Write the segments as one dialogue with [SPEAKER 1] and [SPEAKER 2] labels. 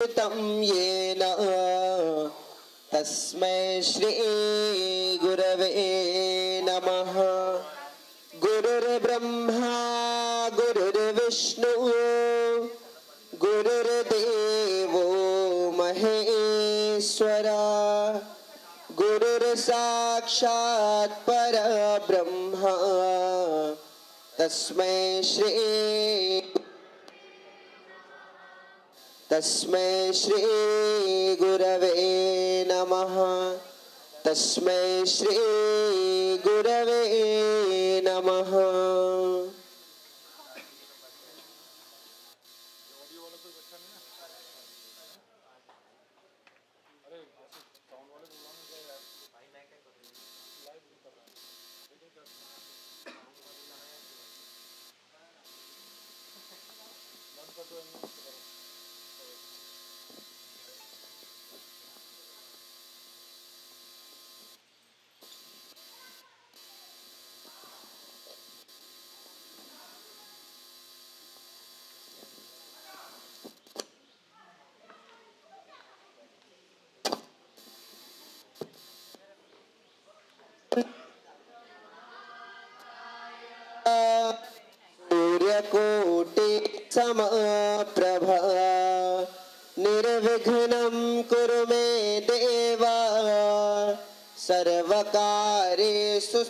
[SPEAKER 1] तं येन तस्मै श्री गुरवे नमः। गुरुर्ब्रह्मा गुरुर्विष्णु गुरुर्देवो महेश्वरा गुरुर्साक्षात् परब्रह्मा तस्मै श्री गुरवे नमः। तस्मै श्री गुरवे नमः। सूर्यकोटि समप्रभा निर्विघ्नं कुरु मे देव सर्वकार्येषु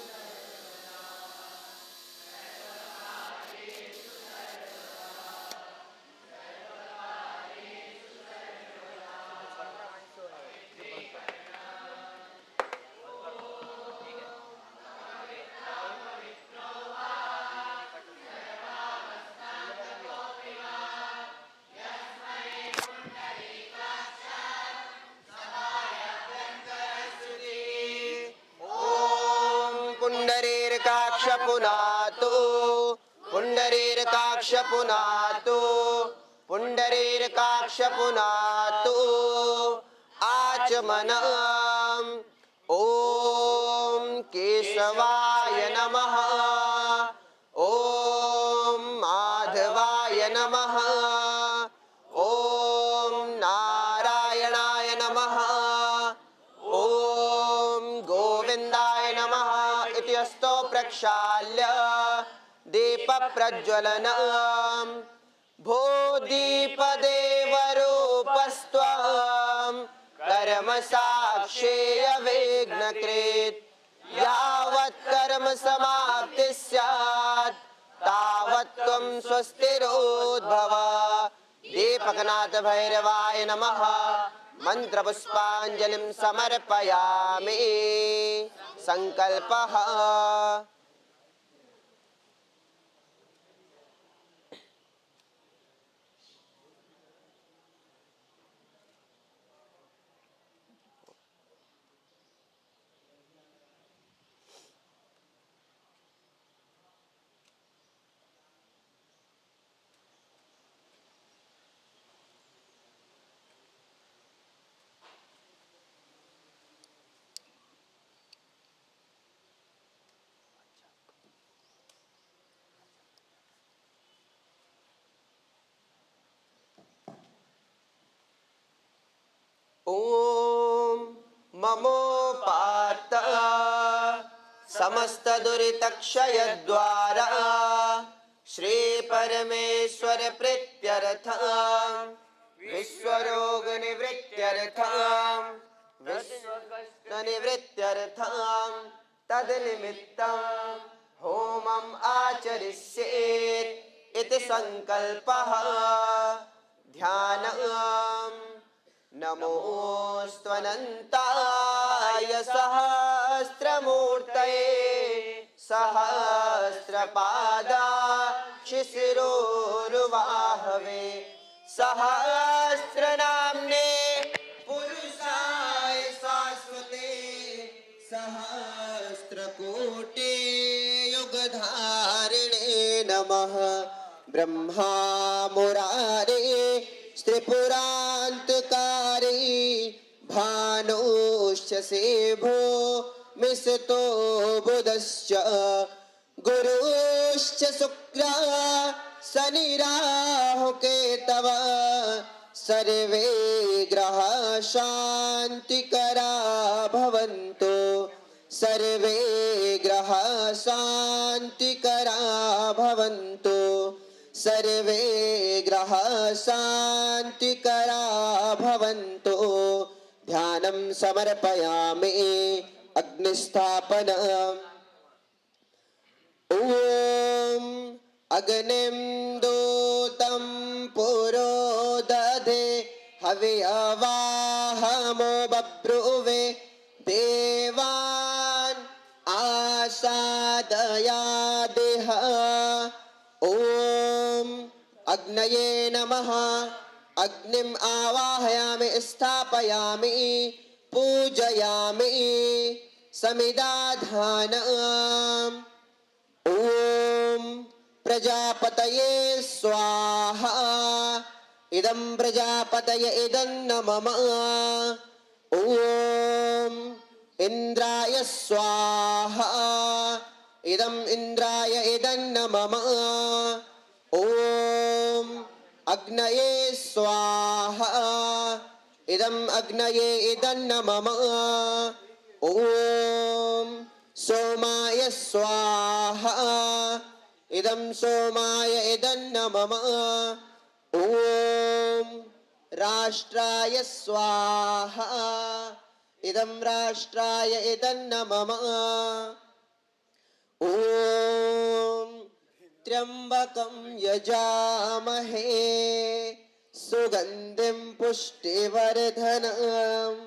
[SPEAKER 1] पुंडरीकाक्ष पुनातु आचमनम्। ओम केशवाय नमः। ओम माधवाय नमः। ओम नारायणाय नमः। ओम गोविंदाय नमः इति स्तो प्रक्षाल्य दीप प्रज्वलनम्। भो दीपदेवरूपस्त्वं कर्म साक्षेय विघ्नकृत्। यावत् कर्म समाप्ति स्यात् तावत् त्वं स्वस्तिरोद्भव। दीपकनाथ भैरवाय नमः। मंत्र पुष्पांजलिं समर्पयामि। संकल्पः ओम ममोपात समस्त दुरितक्षय द्वारा श्री परमेश्वर प्रीत्यर्थं विश्वरोग निवृत्त्यर्थं विश्वकष्ट निवृत्त्यर्थं तदनिमित्तं होमम् आचरिष्येत् इति संकल्पः। ध्यानम्। नमोऽस्त्वनन्ताय सहस्रमूर्तये सहस्रपादाक्षिशिरोरुबाहवे सहस्रनाम्ने पुरुषाय शाश्वते सहस्रकोटि युगधारिणे नमः। ब्रह्मा मुरारे त्रिपुरान्तकारी भानुश्च सेभो मिसतो बुधश्च गुरुश्च शुक्रः शनिराहुकेतवः सर्वे ग्रहाः शान्तिकरा भवन्तु सर्वे ग्रहाः शान्तिकरा भवन्तु सर्वे ग्रहाः शान्तिकरा भवन्तु ध्यानं समर्पयामि अग्निस्थापनम् ॐ अग्निं दूतं पुरोदधे हविर्वाहमो बभ्रुवे देवान् आसादयादिह ॐ अग्नये नमः अग्निम् आवाहयामि स्थापयामि पूजयामि समिदाधानम् ॐ प्रजापतये स्वाहा इदं प्रजापतये इदं न मम ॐ इन्द्राय स्वाहा इदं इन्द्राय इदं न मम ॐ अग्नये स्वाहा इदं अग्नये इदं न मम ॐ सोमाय स्वाहा इदं सोमाय इदं न मम ॐ राष्ट्राय स्वाहा इदं राष्ट्राय इदं न मम ॐ त्र्यंबकं यजामहे सुगन्धिं पुष्टिवर्धनम्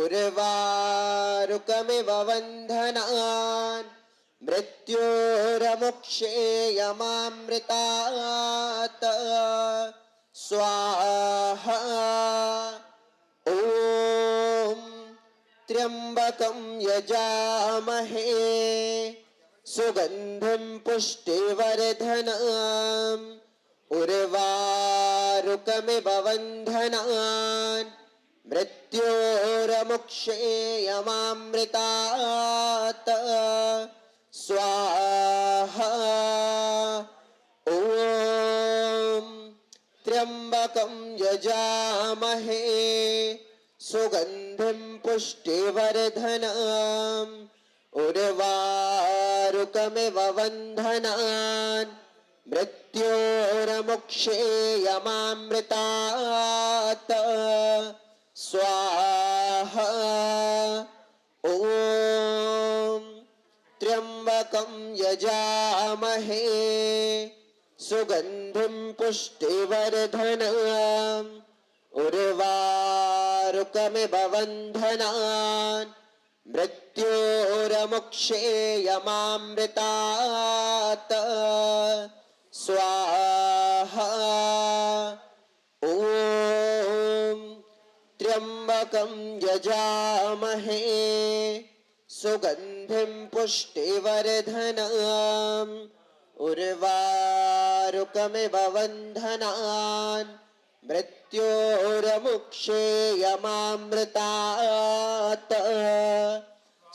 [SPEAKER 1] उर्वारुकमिव बन्धनान् मृत्योर्मुक्षेयमामृतात् स्वाहा ॐ त्र्यंबकं यजामहे सुगन्धिं पुष्टिवर्धनम् उर्वारुकमिव बन्धनान् मृत्योर्मुक्षेयमामृतात् स्वाहा ॐ त्र्यंबकं यजामहे सुगन्धिं पुष्टिवर्धनम् उर्वारुकमिव बन्धनान् मृत्योर्मुक्षेयमामृतात् स्वाहा ॐ त्र्यंबकं यजामहे सुगन्धिं पुष्टिवर्धनम् उर्वारुकमिव बन्धनान् मृत्योर्मुक्षेयमामृतात् स्वाहा ॐ त्र्यंबकं यजामहे सुगन्धिं पुष्टिवर्धनम् उर्वारुकमिव बन्धनान् मृत्योर्मुक्षेयमामृतात्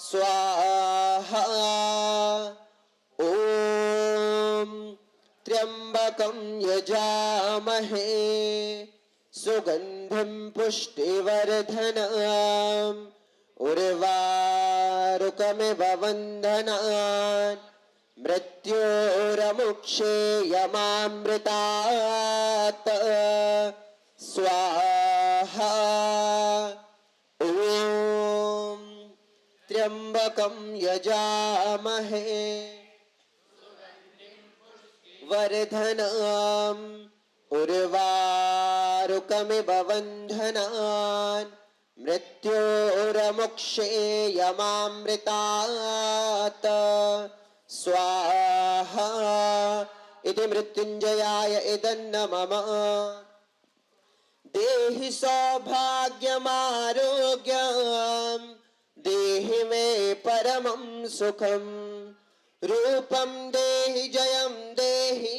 [SPEAKER 1] स्वाहा ॐ त्र्यंबकं यजामहे सुगन्धिं पुष्टिवर्धनम् उर्वारुकमिव बन्धनान् मृत्योर्मुक्षेयमामृतात् स्वाहा ॐ त्र्यंबकं यजामहे वर्धनम् उर्वारुकमिव बन्धनान् मृत्योर्मुक्षेयमामृतात् स्वाहा इति मृत्युञ्जयाय इदं न मम देहि सौभाग्यमारोग्यं देहि मे परमं सुखं रूपं देहि जयं देहि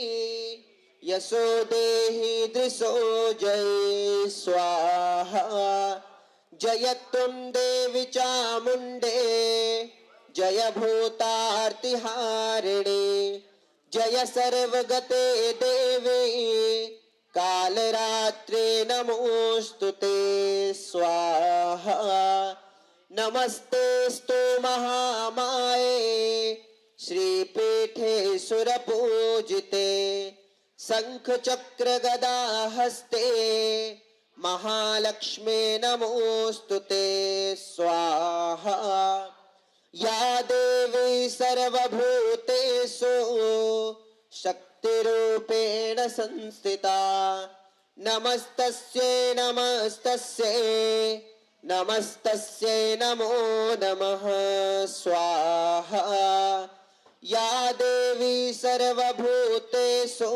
[SPEAKER 1] यशो देहि दृशो जय स्वाहा जय त्वं देवि चामुण्डे जय भूतार्तिहारिणे जय सर्वगते देवी कालरात्रे नमोस्तुते स्वाहा। नमस्तेस्तु महामाये श्रीपीठे सुरपूजिते शंख चक्र गदा हस्ते महालक्ष्मी नमोस्तुते स्वाहा। या देवी सर्वभूतेषु शक्तिरूपेण संस्थिता नमस्तस्यै नमस्तस्यै नमस्तस्यै नमो नमः स्वाहा। या देवी सर्वभूतेषु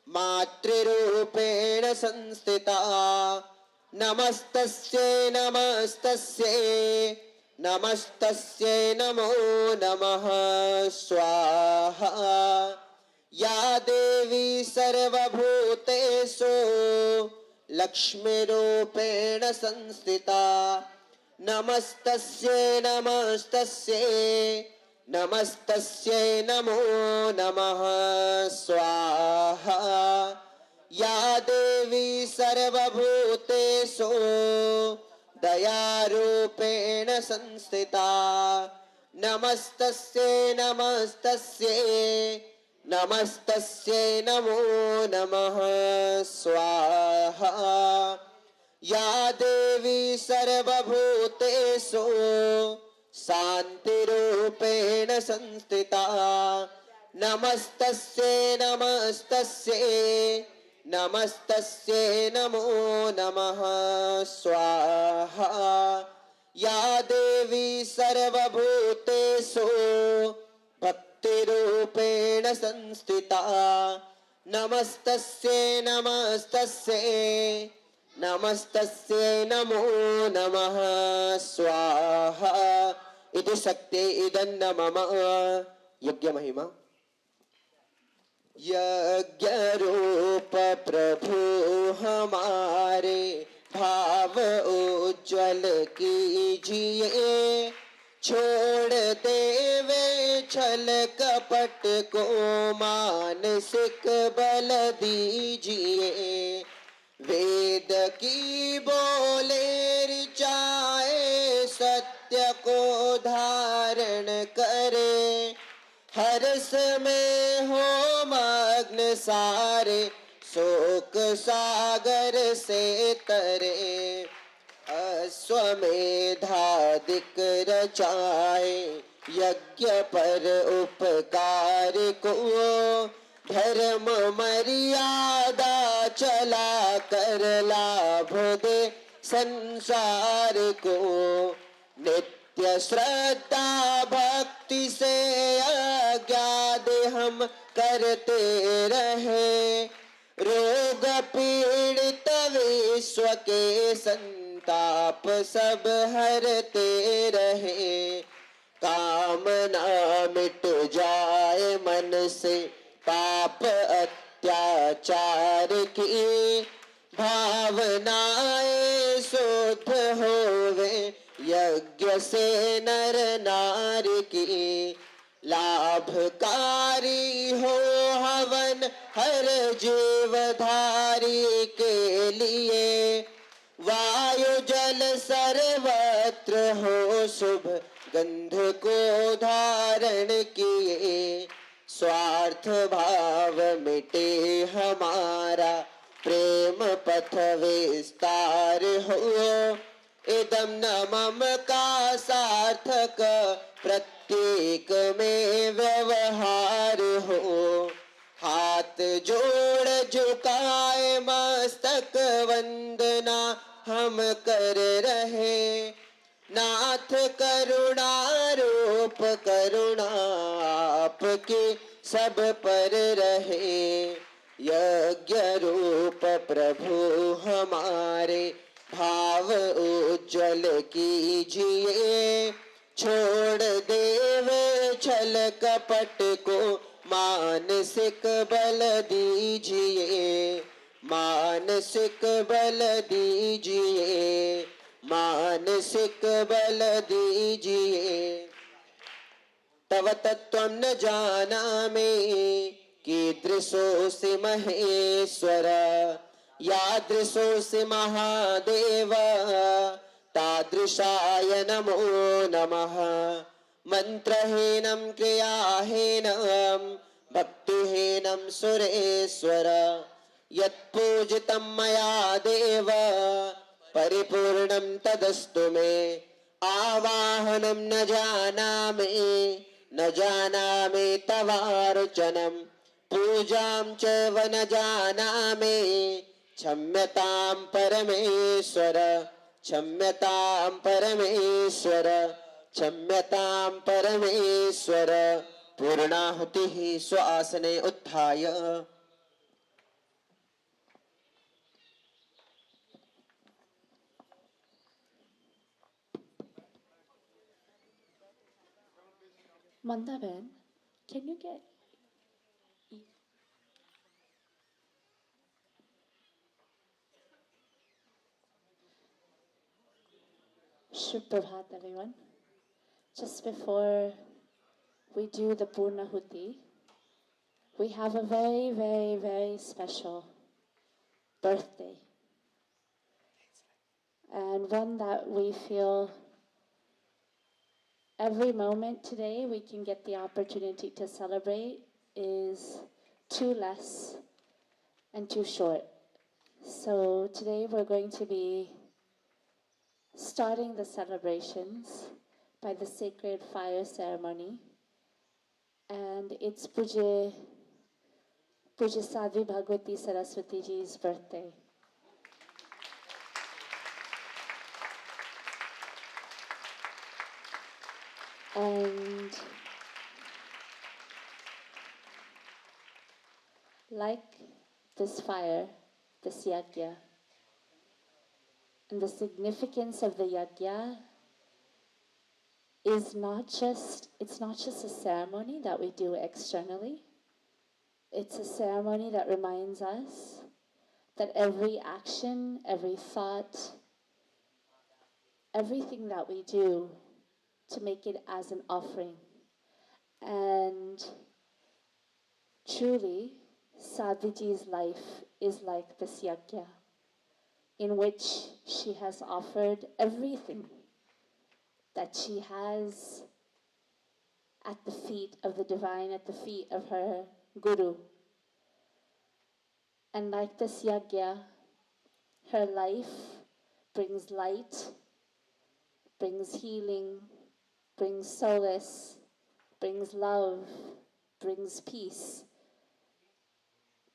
[SPEAKER 1] मातृरूपेण संस्थिता नमस्तस्यै नमस्तस्यै नमस्तस्यै नमो नमः स्वाहा। या देवी सर्वभूतेषु लक्ष्मीरूपेण संस्थिता नमस्तस्यै नमस्तस्यै नमस्तस्यै नमो नमः स्वाहा। या देवी सर्वभूतेषु दयारूपेण संस्थिता नमस्तस्यै नमस्तस्यै नमस्तस्यै नमो नमः स्वाहा। या देवी सर्वभूतेषु शान्तिरूपेण संस्थिता नमस्तस्यै नमस्तस्यै नमस्तस्यै नमो नमः स्वाहा। या देवी सर्वभूतेषु भक्तिरूपेण संस्थिता नमस्तस्यै नमस्तस्यै नमस्तस्यै नमो नमः स्वाहा। इति शक्ति इदन्न मम यज्ञ महिमा। यज्ञ रूप प्रभु हमारे भाव उज्जवल कीजिए छोड़ देवे छल कपट को मानसिक बल दीजिए। वेद की बोले ऋचाए सत्य को धारण करे हर्ष में हो मग्न सारे शोक सागर से तरे। अश्वमेधादिक रचाए यज्ञ पर उपकार को धर्म मर्यादा चला कर लाभ दे संसार को। नित्य श्रद्धा भक्ति से अज्ञाद हम करते रहे रोग पीड़ित विश्व के संताप सब हरते रहे। कामना मिट जाए मन से पाप अत्याचार की भावनाएं शुद्ध होवे यज्ञ से नर नारी की। लाभकारी हो हवन हर जीवधारी के लिए वायु जल सर्वत्र हो शुभ गंध को धारण किए। स्वार्थ भाव मिटे हमारा प्रेम पथ विस्तार हो इदम न मम का सार्थक प्रत्येक में व्यवहार हो। हाथ जोड़ झुकाए मस्तक वंदना हम कर रहे नाथ करुणा रूप करुणा आपकी सब पर रहे। यज्ञ रूप प्रभु हमारे भाव उज्जवल कीजिए छोड़ देवे छल कपट को मानसिक बल दीजिए। मानसिक बल दीजिए मानसिक बल दीजिए। तव तत्त्वं न जानामि कीदृशोऽसि महेश्वर यादृशोऽसि महादेव तादृशाय नमो नमः मन्त्रहीनं क्रियाहीनं भक्तिहीनं सुरेश्वर यत्पूजितं मया देव परिपूर्णं तदस्तु मे आवाहनं न जानामि तवार्चनं पूजां चैव न जानामि क्षम्यतां परमेश्वर क्षम्यतां परमेश्वर क्षम्यतां परमेश्वर पूर्णाहुतिः स्वासने उत्थाय
[SPEAKER 2] Mandaben, can you get Shubh Prabhat, everyone. Just before we do the Purnahuti, we have a very, very, very special birthday. And one that we feel every moment today we can get the opportunity to celebrate is too less and too short. So today we're going to be starting the celebrations by the sacred fire ceremony. And it's Puja Sadhvi Bhagwati Saraswatiji's birthday. And like this fire, this yagya, and the significance of the yagya is it's not just a ceremony that we do externally. It's a ceremony that reminds us that every action, every thought, everything that we do to make it as an offering. And truly, Sadhviji's life is like this yagya, in which she has offered everything that she has at the feet of the divine, at the feet of her guru. And like this yagya, her life brings light, brings healing, brings solace, brings love, brings peace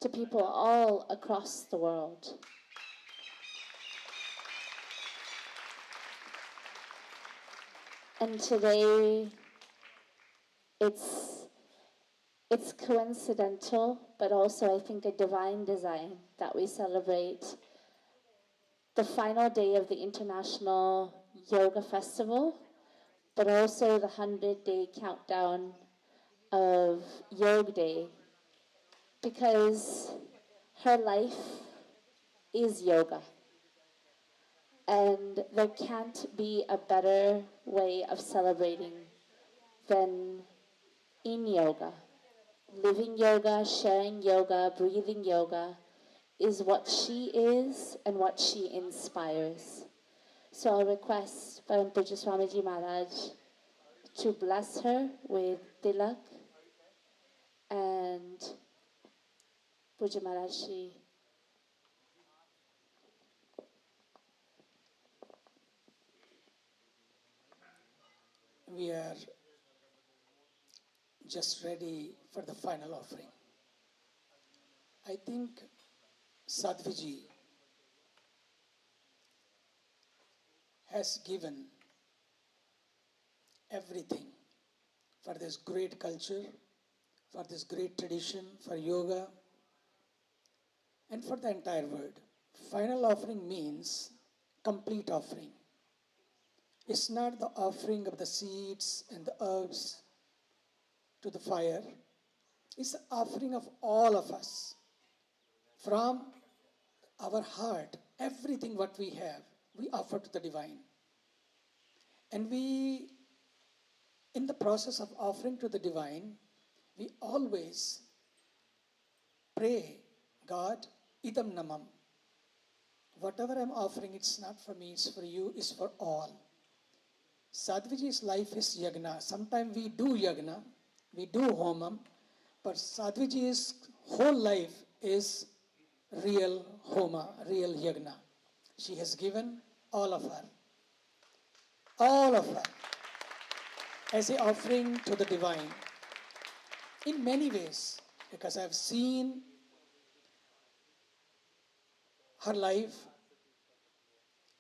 [SPEAKER 2] to people all across the world. And today, it's coincidental, but also I think a divine design that we celebrate the final day of the International Yoga Festival, but also the 100-day countdown of Yoga Day, because her life is yoga. And there can't be a better way of celebrating than in yoga. Living yoga, sharing yoga, breathing yoga is what she is and what she inspires. So I'll request Param Pujya Swamiji Maharaj to bless her with tilak, and Pujya Maharaj Shri.
[SPEAKER 3] We are just ready for the final offering. I think Sadhviji has given everything for this great culture, for this great tradition, for yoga, and for the entire world. Final offering means complete offering. It's not the offering of the seeds and the herbs to the fire. It's the offering of all of us. From our heart, everything what we have, we offer to the divine. And we, in the process of offering to the divine, we always pray, God, idam namam. Whatever I'm offering, it's not for me, it's for you, it's for all. Sadhviji's life is yagna. Sometimes we do yagna, we do homam, but Sadhviji's whole life is real homa, real yagna. She has given all of her, as an offering to the divine. In many ways, because I've seen her life,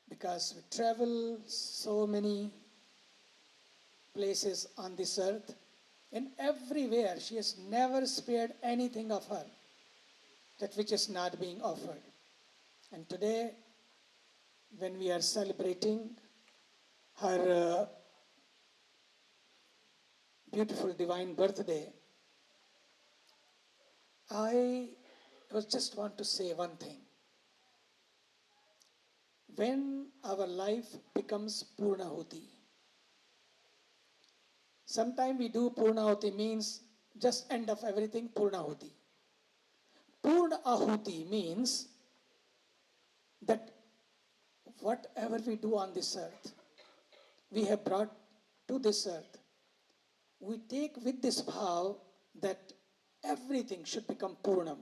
[SPEAKER 3] because we travel so many places on this earth, and everywhere she has never spared anything of her, that which is not being offered. And today, when we are celebrating her beautiful divine birthday, I just want to say one thing. When our life becomes Purnahuti, sometimes we do Purnahuti means just end of everything, Purnahuti. Purnahuti means that whatever we do on this earth, we have brought to this earth, we take with this bhav that everything should become Purnam,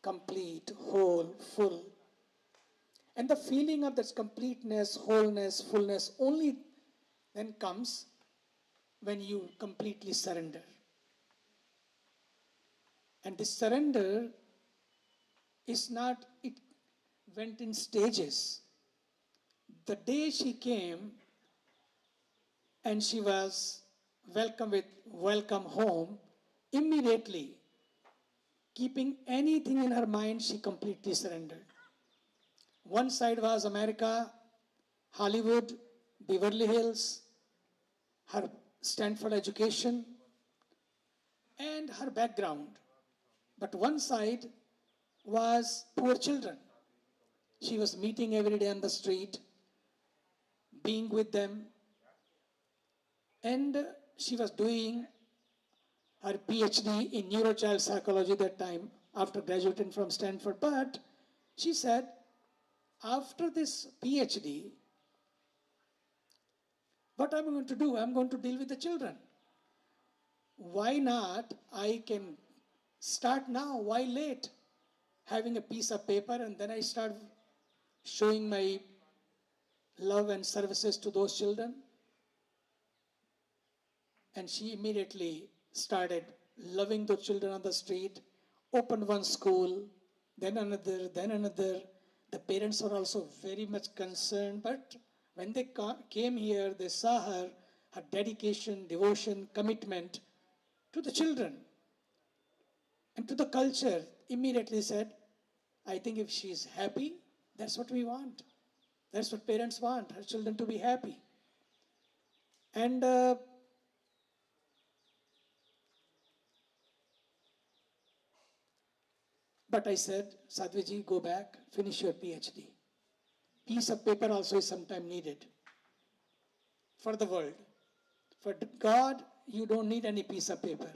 [SPEAKER 3] complete, whole, full. And the feeling of this completeness, wholeness, fullness only then comes when you completely surrender. And this surrender is not, it went in stages. The day she came and she was welcome home, immediately, keeping anything in her mind, she completely surrendered. One side was America, Hollywood, Beverly Hills, her Stanford education, and her background. But one side was poor children. She was meeting every day on the street, being with them, and she was doing her PhD in neurochild psychology that time after graduating from Stanford. But she said, after this PhD, what I'm going to do? I'm going to deal with the children. Why not? I can start now. Why late? Having a piece of paper, and then I start showing my love and services to those children. And she immediately started loving those children on the street, opened one school, then another, then another. The parents are also very much concerned, but when they came here, they saw her dedication, devotion, commitment to the children and to the culture. Immediately said, I think if she is happy, that's what we want. That's what parents want, her children to be happy. And but I said, Sadhviji, go back, finish your PhD. Piece of paper also is sometimes needed for the world. For God, you don't need any piece of paper.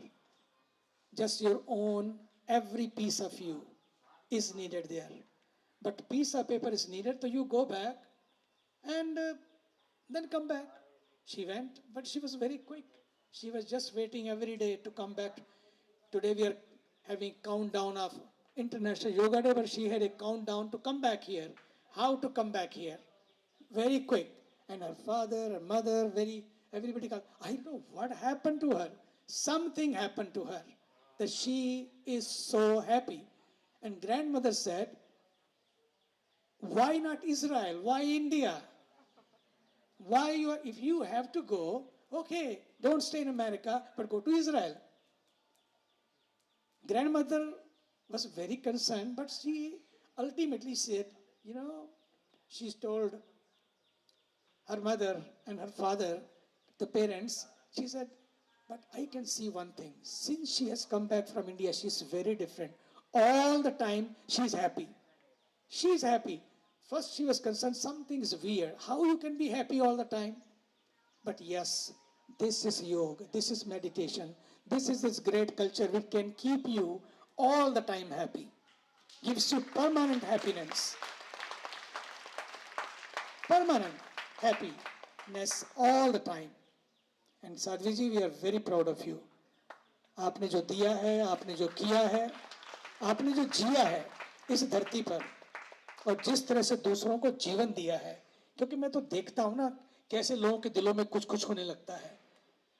[SPEAKER 3] Just your own, every piece of you is needed there. But piece of paper is needed, so you go back and then come back. She went, but she was very quick. She was just waiting every day to come back. Today we are having countdown of International Yoga Day, but she had a countdown to come back here. How to come back here? Very quick. And her father, her mother, everybody called. I don't know what happened to her. Something happened to her that she is so happy. And grandmother said, why not Israel? Why India? If you have to go, okay, don't stay in America, but go to Israel. Grandmother was very concerned, but she ultimately said, she's told her mother and her father, the parents, she said, but I can see one thing. Since she has come back from India, she's very different. All the time, she's happy. She's happy. First, she was concerned, something is weird. How you can be happy all the time? But yes, this is yoga, this is meditation, this is this great culture which can keep you all the time happy, gives you permanent happiness. Permanent happiness all the time. And Sadhviji, we are very proud of you. आपने जो दिया है, आपने जो किया है, आपने जो जिया है इस धरती पर, और जिस तरह से दूसरों को जीवन दिया है, क्योंकि मैं तो देखता हूँ ना कैसे लोगों के दिलों में कुछ कुछ होने लगता है.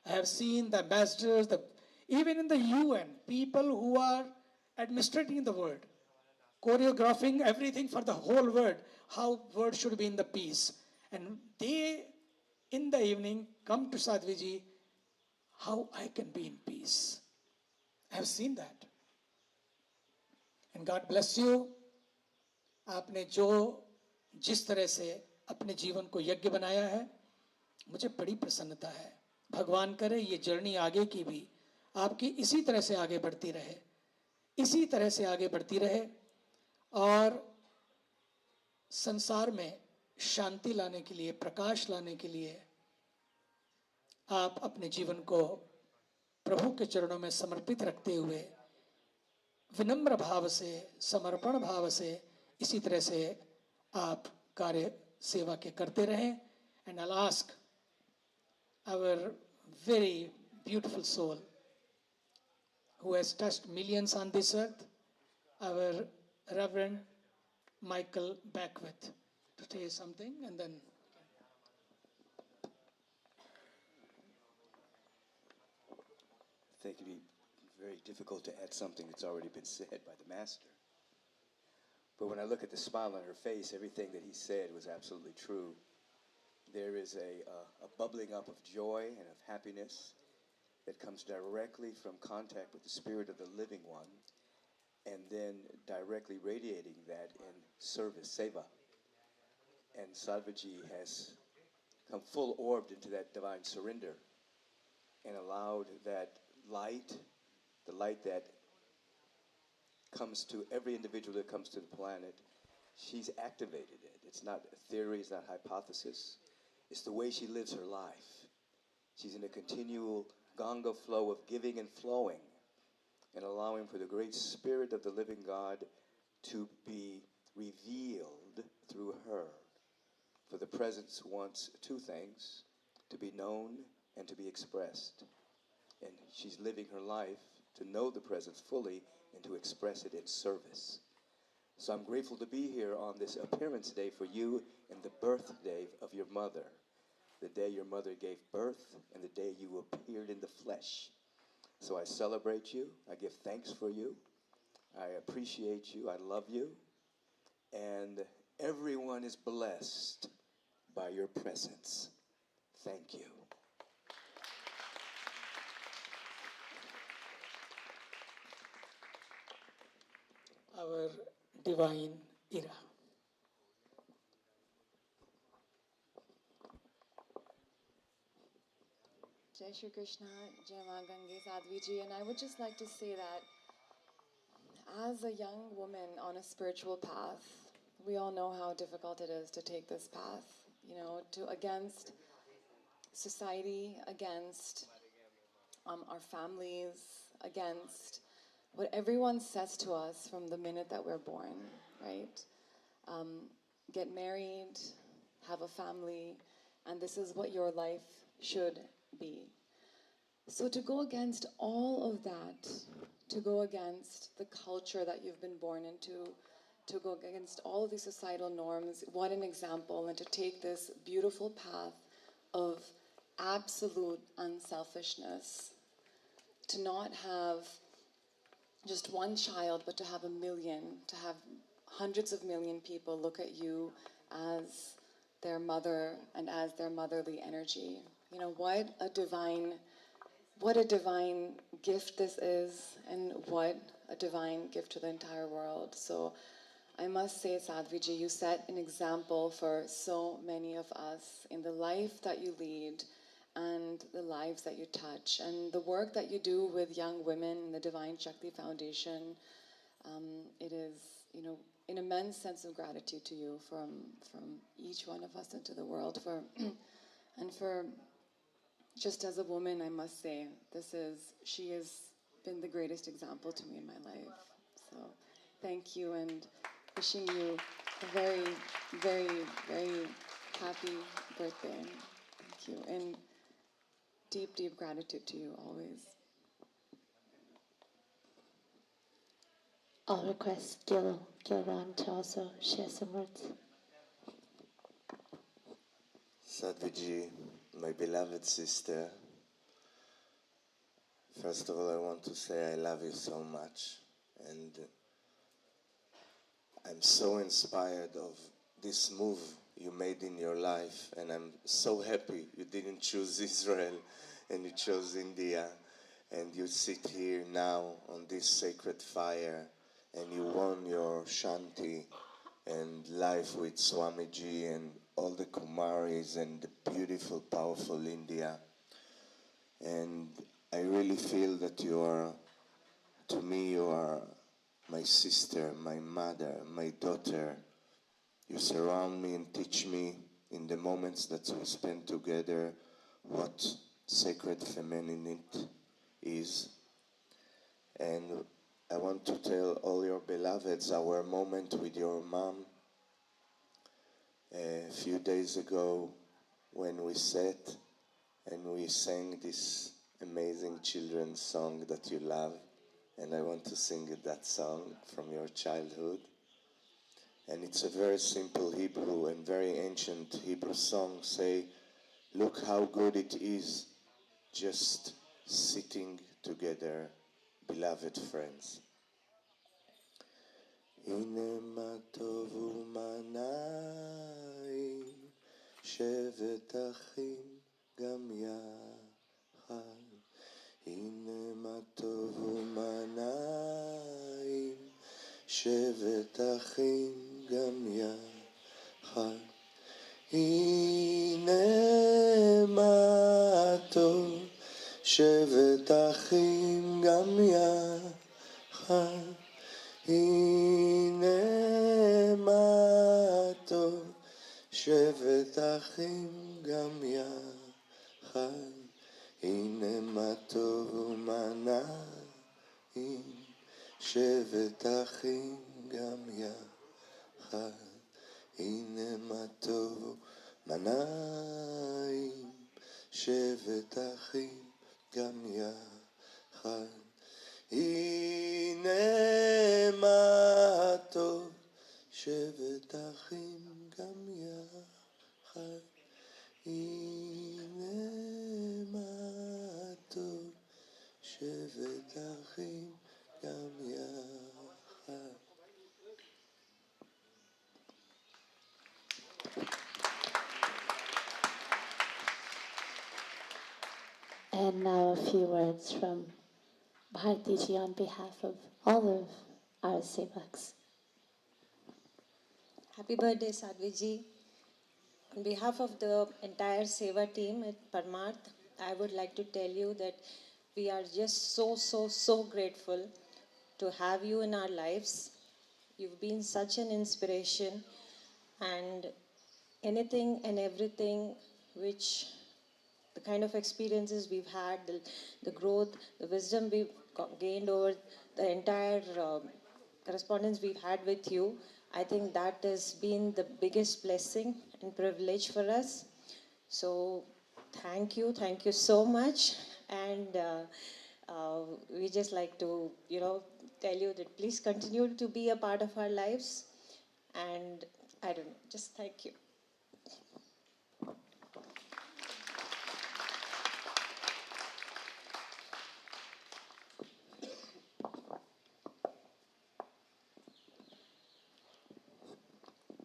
[SPEAKER 3] I have seen the ambassadors, even in the UN, people who are administrating the world, choreographing everything for the whole world, how world should be in the peace. And they, in the evening, come to Sadhviji, how I can be in peace. I have seen that. And God bless you. आपने जो जिस तरह से अपने जीवन को यज्ञ बनाया है, मुझे बड़ी प्रसन्नता है. भगवान करे ये जर्नी आगे की भी आपकी इसी तरह से आगे बढ़ती रहे, इसी तरह से आगे बढ़ती रहे, और संसार में शांति लाने के लिए, प्रकाश लाने के लिए आप अपने जीवन को प्रभु के चरणों में समर्पित रखते हुए विनम्र भाव से, समर्पण भाव से इसी तरह से आप कार्य सेवा के करते रहें. And I'll ask our very beautiful soul who has touched millions on this earth, our Reverend Michael Beckwith, to say something, and then
[SPEAKER 4] I think it'd be very difficult to add something that's already been said by the Master. But when I look at the smile on her face, everything that he said was absolutely true. There is a bubbling up of joy and of happiness that comes directly from contact with the Spirit of the Living One, and then directly radiating that in service, seva. And Sadhviji has come full orbed into that divine surrender and allowed that light, the light that comes to every individual that comes to the planet, she's activated it. It's not a theory, it's not hypothesis. It's the way she lives her life. She's in a continual Ganga flow of giving and flowing and allowing for the great Spirit of the living God to be revealed through her. For the presence wants two things: to be known and to be expressed. And she's living her life to know the presence fully and to express it in service. So I'm grateful to be here on this appearance day for you and the birthday of your mother. The day your mother gave birth and the day you appeared in the flesh. So I celebrate you. I give thanks for you. I appreciate you. I love you. And everyone is blessed by your presence. Thank you.
[SPEAKER 3] our divine era.
[SPEAKER 5] Jai Shri Krishna, Jai Ma Gange Sadhviji, and I would just like to say that as a young woman on a spiritual path, we all know how difficult it is to take this path, against society, against our families, against what everyone says to us from the minute that we're born, right? Get married, have a family, and this is what your life should be. So to go against all of that, to go against the culture that you've been born into, to go against all of these societal norms, what an example, and to take this beautiful path of absolute unselfishness, to not have just one child, but to have 1 million, to have hundreds of million people look at you as their mother and as their motherly energy. What a divine gift this is, and what a divine gift to the entire world. So I must say, Sadhviji, you set an example for so many of us in the life that you lead and the lives that you touch, and the work that you do with young women in the Divine Shakti Foundation. It is, an immense sense of gratitude to you from each one of us into the world. And for just as a woman, I must say, she is been the greatest example to me in my life. So thank you, and wishing you a very, very, very happy birthday. Thank you. And deep, deep gratitude to you always.
[SPEAKER 2] I'll request Gilran to also share some words.
[SPEAKER 6] Sadhviji, my beloved sister, first of all, I want to say I love you so much, and I'm so inspired of this move you made in your life, and I'm so happy you didn't choose Israel and you chose India, and you sit here now on this sacred fire, and you won your Shanti and life with Swamiji and all the Kumaris and the beautiful, powerful India. And I really feel that you are, to me, you are my sister, my mother, my daughter. You surround me and teach me in the moments that we spend together what sacred femininity is. And I want to tell all your beloveds our moment with your mom a few days ago when we sat and we sang this amazing children's song that you love. And I want to sing that song from your childhood. And it's a very simple Hebrew and very ancient Hebrew song. Say, look how good it is just sitting together, beloved friends. הנה מה טוב ומה נעים, שבת אחים גם יחד. הנה מה טוב ומה נעים, שבת אחים גם יחד. הנה מה טוב, שבת אחים גם יחד. הנה מה טוב, שבת אחים גם יחד. הנה מה טוב ומה נעים, שבת אחים גם יחד. הנה מה טוב ומה נעים, שבת אחים גם יחד. הנה מה טוב, שבת אחים גם יחד. הנה מה טוב, שבת אחים גם יחד.
[SPEAKER 2] And now a few words from Bhartiji on behalf of all of our sevaks.
[SPEAKER 7] Happy birthday, Sadhviji. On behalf of the entire Seva team at Parmarth, I would like to tell you that we are just so grateful to have you in our lives. You've been such an inspiration, and anything and everything which the kind of experiences we've had, the growth, the wisdom we've gained over the entire correspondence we've had with you, I think that has been the biggest blessing and privilege for us. So thank you so much. And we just like to, tell you that please continue to be a part of our lives. And I don't know, just thank you.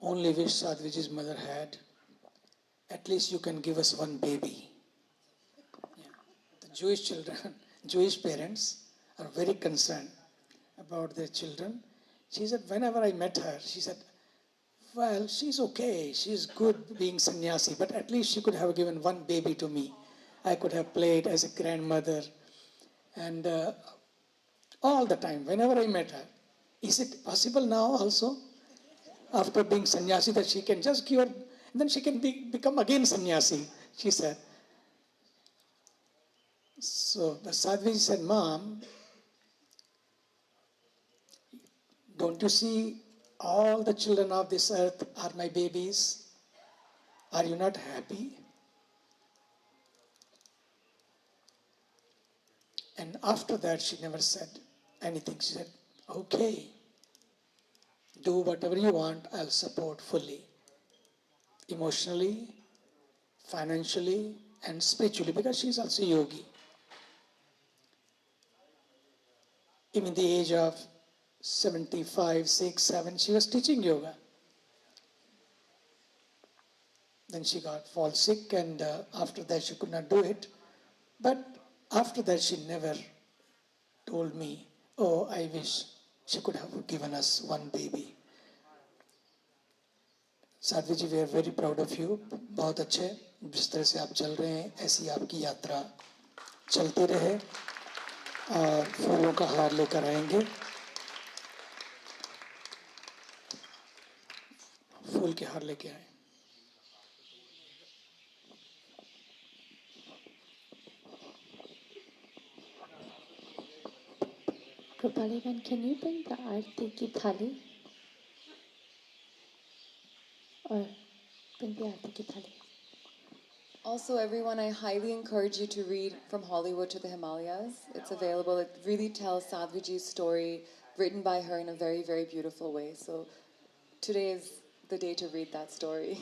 [SPEAKER 3] Only wish Sadhviji's mother had, at least you can give us one baby. Yeah. The Jewish children, Jewish parents are very concerned about their children. She said, whenever I met her, she said, well, she's okay, she's good being sannyasi, but at least she could have given one baby to me. I could have played as a grandmother. And all the time, whenever I met her, is it possible now also, after being sannyasi, that she can just give her, and then she can become again sannyasi, she said. So the Sadhviji said, Mom, Don't you see all the children of this earth are my babies? Are you not happy? And after that, she never said anything. She said, okay, do whatever you want, I'll support fully. Emotionally, financially, and spiritually, because she's also yogi. Even the age of 75, 6, 7, she was teaching yoga. Then she got fall sick, and after that she could not do it. But after that she never told me, oh, I wish she could have given us one baby. Sadhvi ji, we are very proud of you. बहुत अच्छे, जिस तरह से आप चल रहे हैं, ऐसी आपकी यात्रा चलती रहे. और फूलों का हार लेकर आएंगे. फूल के हार लेके आए.
[SPEAKER 2] Krupalivan, can you bring the Aarti ki thali? Or bring the Aarti ki thali.
[SPEAKER 5] Also, everyone, I highly encourage you to read From Hollywood to the Himalayas. It's available. It really tells Sadhviji's story, written by her in a very, very beautiful way. So today is the day to read that story.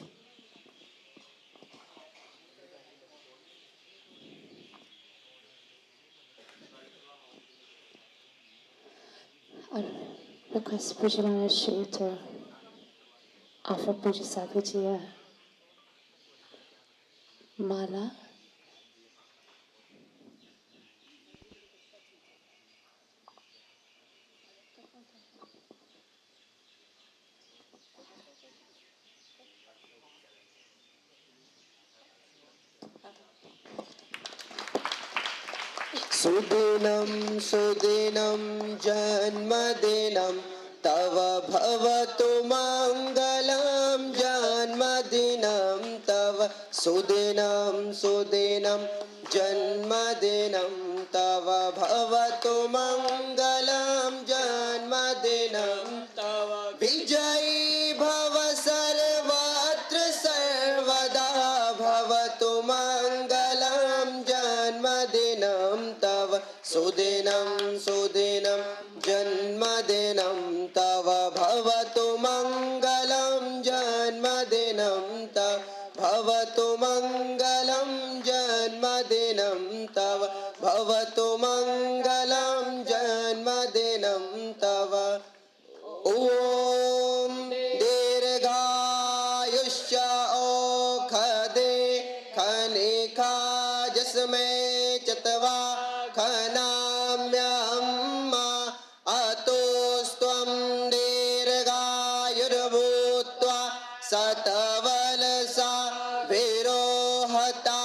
[SPEAKER 2] I request Puja Maharaj to offer Puja Sadhviji a mala.
[SPEAKER 1] सुदिनं सुदिनं जन्मदिनं तव भवतु मङ्गलं जन्मदिनं तव सुदिनं सुदिनं जन्मदिनं तव भवतु मङ्गलं जन्मदिनं तव विजयी भव सर्वत्र सर्वदा भवतु मङ्गलं जन्मदिनं तव सुदिनं सुदिनं जन्मदिनं तव भवतु मङ्गलं जन्मदिनं तव भवतु मङ्गलं जन्मदिनं तव भवतु मङ्गलं जन्मदिनं तव ॐ दीर्घायुष्य औखदे खनिका जस्मै चत्वा खनाम्यहम्मा अतोस्त्वं दीर्घायुर्भूत्वा शतवलसा विरोहतातः.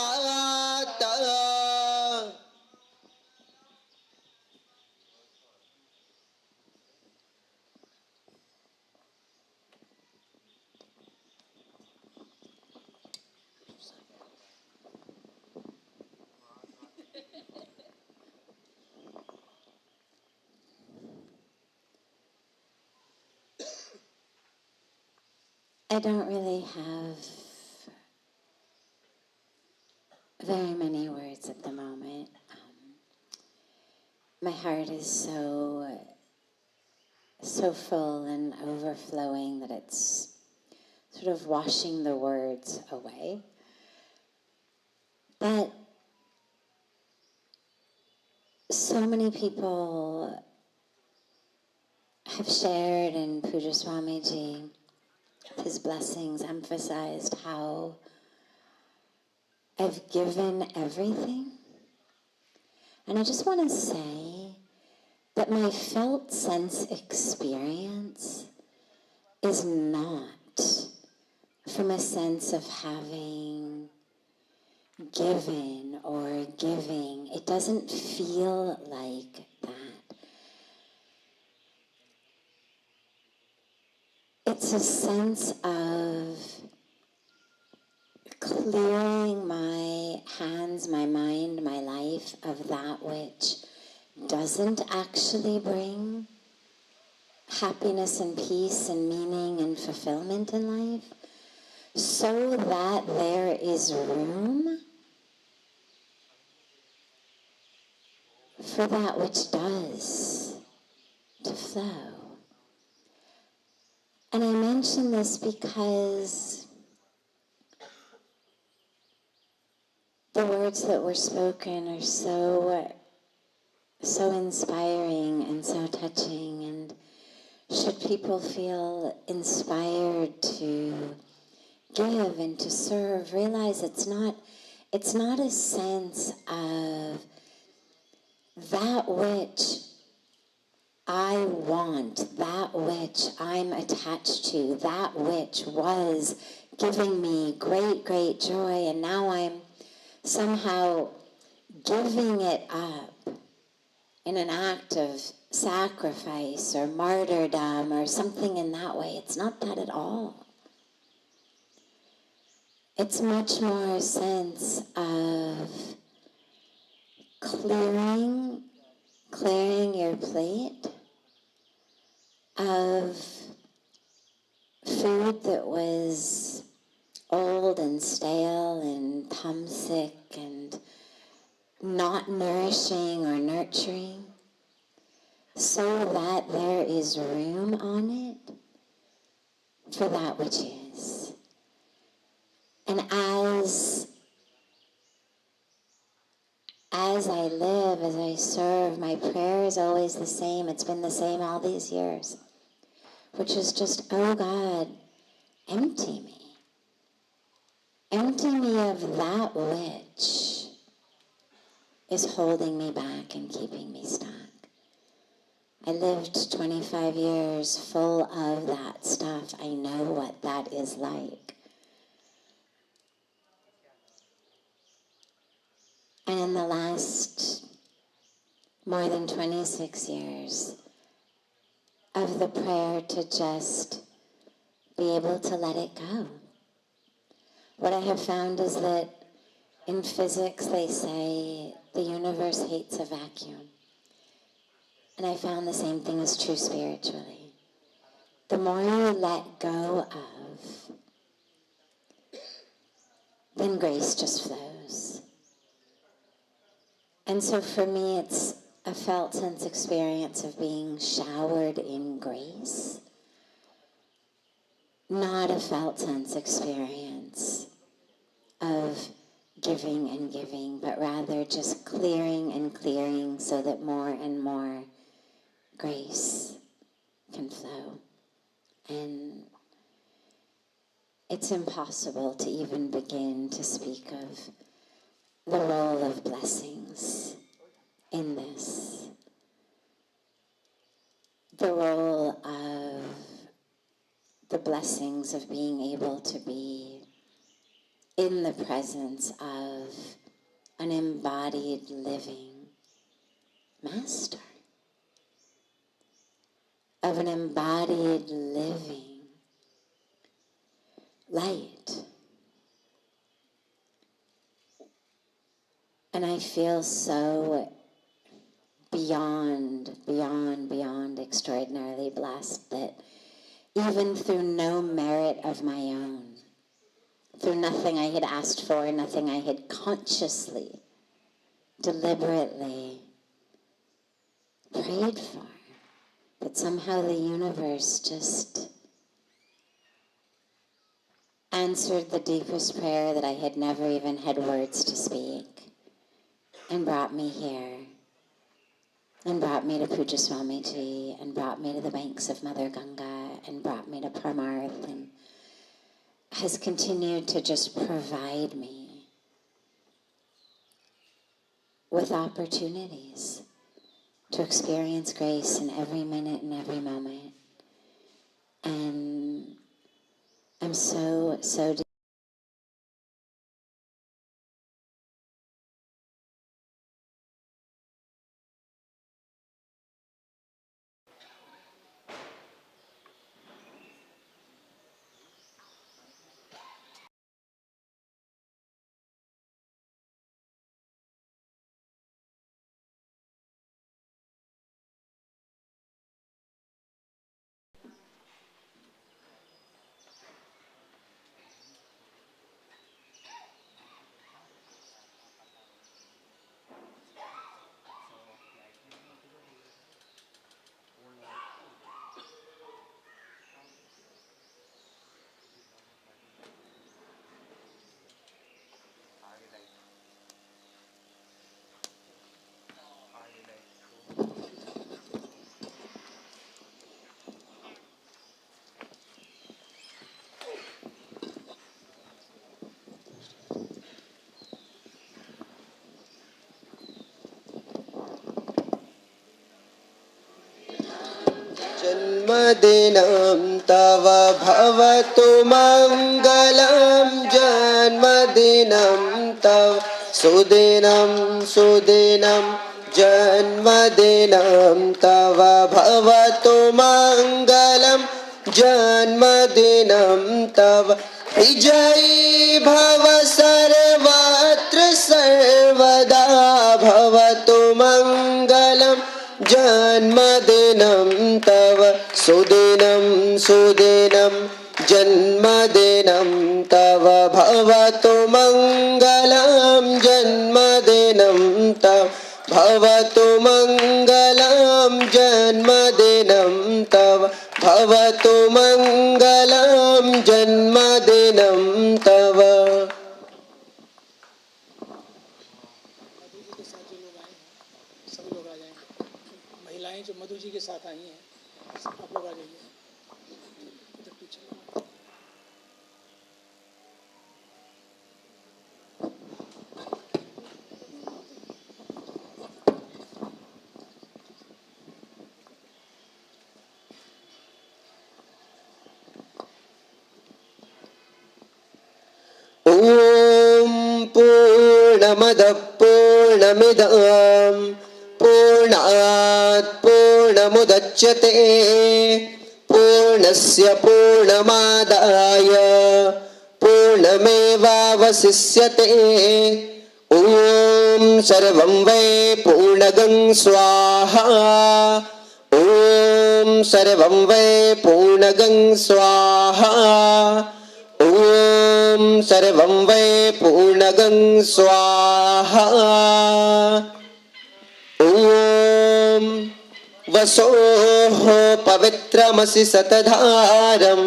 [SPEAKER 8] I don't really have very many words at the moment. My heart is so full and overflowing that it's sort of washing the words away. But so many people have shared, and Puja Swamiji, his blessings, emphasized how I've given everything. And I just want to say that my felt sense experience is not from a sense of having given or giving. It doesn't feel like that. It's a sense of clearing my hands, my mind, my life of that which doesn't actually bring happiness and peace and meaning and fulfillment in life, so that there is room for that which does to flow. And I mention this because the words that were spoken are so inspiring and so touching, and should people feel inspired to give and to serve, realize it's not a sense of that which I want, that which I'm attached to, that which was giving me great, great joy, and now I'm somehow giving it up in an act of sacrifice or martyrdom or something in that way. It's not that at all. It's much more a sense of clearing your plate of food that was old and stale and thumbsick and not nourishing or nurturing, so that there is room on it for that which is. And as I live, as I serve, my prayer is always the same. It's been the same all these years, which is just, oh God, empty me. Empty me of that which is holding me back and keeping me stuck. I lived 25 years full of that stuff. I know what that is like. And in the last more than 26 years of the prayer to just be able to let it go. What I have found is that in physics they say the universe hates a vacuum. And I found the same thing is true spiritually. The more you let go of, then grace just flows. And so for me, it's a felt sense experience of being showered in grace, not a felt sense experience of giving and giving, but rather just clearing and clearing so that more and more grace can flow. And it's impossible to even begin to speak of the role of blessings in this. The role of the blessings of being able to be in the presence of an embodied living master, of an embodied living light. And I feel so beyond extraordinarily blessed that even through no merit of my own, through nothing I had asked for, nothing I had consciously, deliberately prayed for, that somehow the universe just answered the deepest prayer that I had never even had words to speak, and brought me here, and brought me to Puja Swamiji, and brought me to the banks of Mother Ganga, and brought me to Parmarth, and has continued to just provide me with opportunities to experience grace in every minute and every moment. And I'm so
[SPEAKER 1] जन्मदिनं तव भवतु मङ्गलं जन्मदिनं तव सुदिनं सुदिनं जन्मदिनं तव भवतु मङ्गलं जन्मदिनं तव विजयी भव सर्वत्र सर्वदा भवतु मङ्गलं जन्मदिनं तव सुदिनं सुदिनं जन्मदिनं तव भवतु मङ्गलं जन्मदिनं तव भवतु मङ्गलं जन्मदिनं तव भवतु मङ्गलं जन्मदिनं तव।
[SPEAKER 3] सब लोग आ जाएंगे, महिलाएं जो मधु जी के साथ आई हैं आप लोग आ जाइए इधर पीछे।
[SPEAKER 1] ॐ पूर्णमदः पूर्णमिदं पूर्णात् पूर्णमुदच्यते पूर्णस्य पूर्णमादाय पूर्णमेवावशिष्यते। ॐ सर्वं वै पूर्णगं स्वाहा ॐ सर्वं वै पूर्णगं स्वाहा ॐ सर्वं वै पूर्णगं स्वाहा। ॐ वसोः पवित्रमसि सतधारं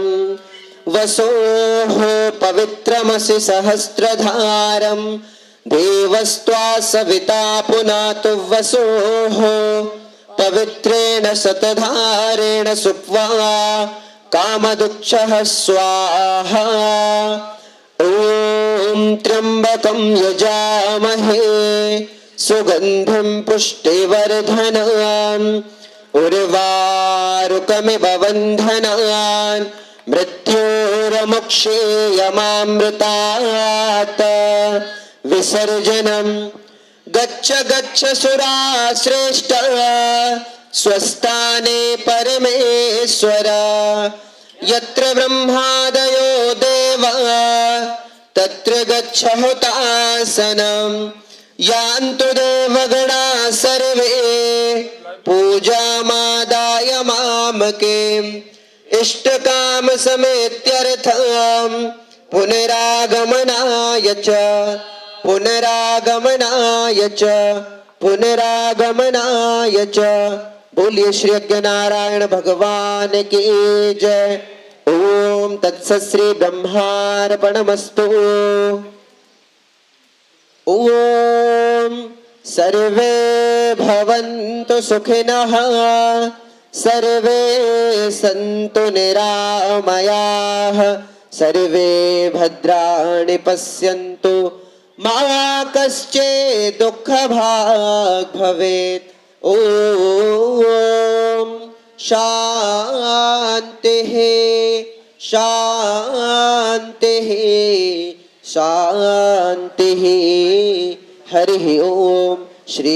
[SPEAKER 1] वसोः पवित्रमसि सहस्रधारं देवस्त्वा सविता पुनातु वसोः पवित्रेण शतधारेण सुप्वा कामदुक्षः स्वाहा। ॐ त्र्यम्बकं यजामहे सुगन्धिं पुष्टिवर्धनान् उर्वारुकमिव बन्धनान् मृत्योर्मुक्षेयमामृतात् विसर्जनं गच्छ गच्छ सुराश्रेष्ठ स्वस्थाने परमेश्वर यत्र ब्रह्मादयो देवा तत्र गच्छ हुतासनं यान्तु देवगणा सर्वे पूजामादाय मामके इष्टकाम समेत्यर्थं पुनरागमनाय च पुनरागमनाय च पुनरागमनाय च। बोलिए श्री यज्ञ नारायण भगवान की जय। ओम तत्सत् श्री ब्रह्मार्पणमस्तु। ओम सर्वे भवन्तु सुखिनः सर्वे सन्तु निरामयाः सर्वे भद्राणि पश्यन्तु मा कश्चित् दुःखभाग् भवेत्। ओम शान्तिः शान्तिः शान्तिः। हरि ओम। श्री